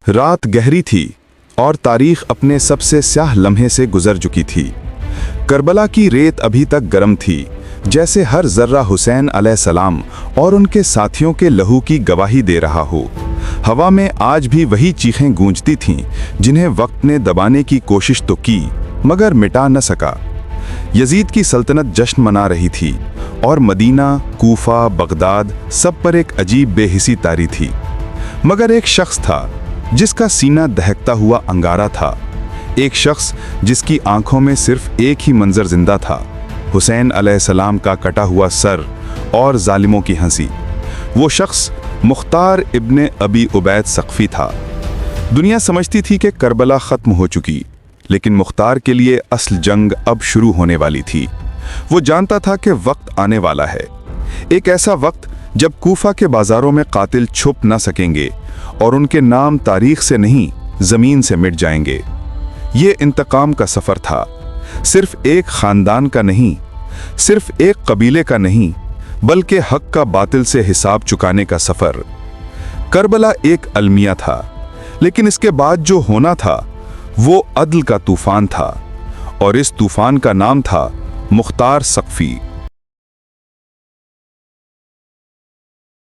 रात गहरी थी और तारीख अपने सबसे स्याह लम्हे से गुजर चुकी थी। करबला की रेत अभी तक गर्म थी, जैसे हर जर्रा हुसैन अलैहिस्सलाम और उनके साथियों के लहू की गवाही दे रहा हो। हवा में आज भी वही चीखें गूंजती थीं जिन्हें वक्त ने दबाने की कोशिश तो की मगर मिटा न सका। यजीद की सल्तनत जश्न मना रही थी और मदीना, कूफा, बगदाद सब पर एक अजीब बेहिसी तारी थी। मगर एक शख्स था जिसका सीना दहकता हुआ अंगारा था, एक शख्स जिसकी आंखों में सिर्फ एक ही मंजर जिंदा था, हुसैन अलैहिस्सलाम का कटा हुआ सर और जालिमों की हंसी। वो शख्स मुख्तार इब्ने अबी उबैद सक़फ़ी था। दुनिया समझती थी कि करबला ख़त्म हो चुकी, लेकिन मुख्तार के लिए असल जंग अब शुरू होने वाली थी। वो जानता था कि वक्त आने वाला है, एक ऐसा वक्त जब कूफा के बाजारों में कातिल छुप न सकेंगे और उनके नाम तारीख से नहीं ज़मीन से मिट जाएंगे। ये इंतकाम का सफ़र था, सिर्फ एक ख़ानदान का नहीं, सिर्फ एक कबीले का नहीं, बल्कि हक का बातिल से हिसाब चुकाने का सफ़र। करबला एक अलमिया था, लेकिन इसके बाद जो होना था वो अदल का तूफ़ान था, और इस तूफ़ान का नाम था मुख्तार सक़फ़ी।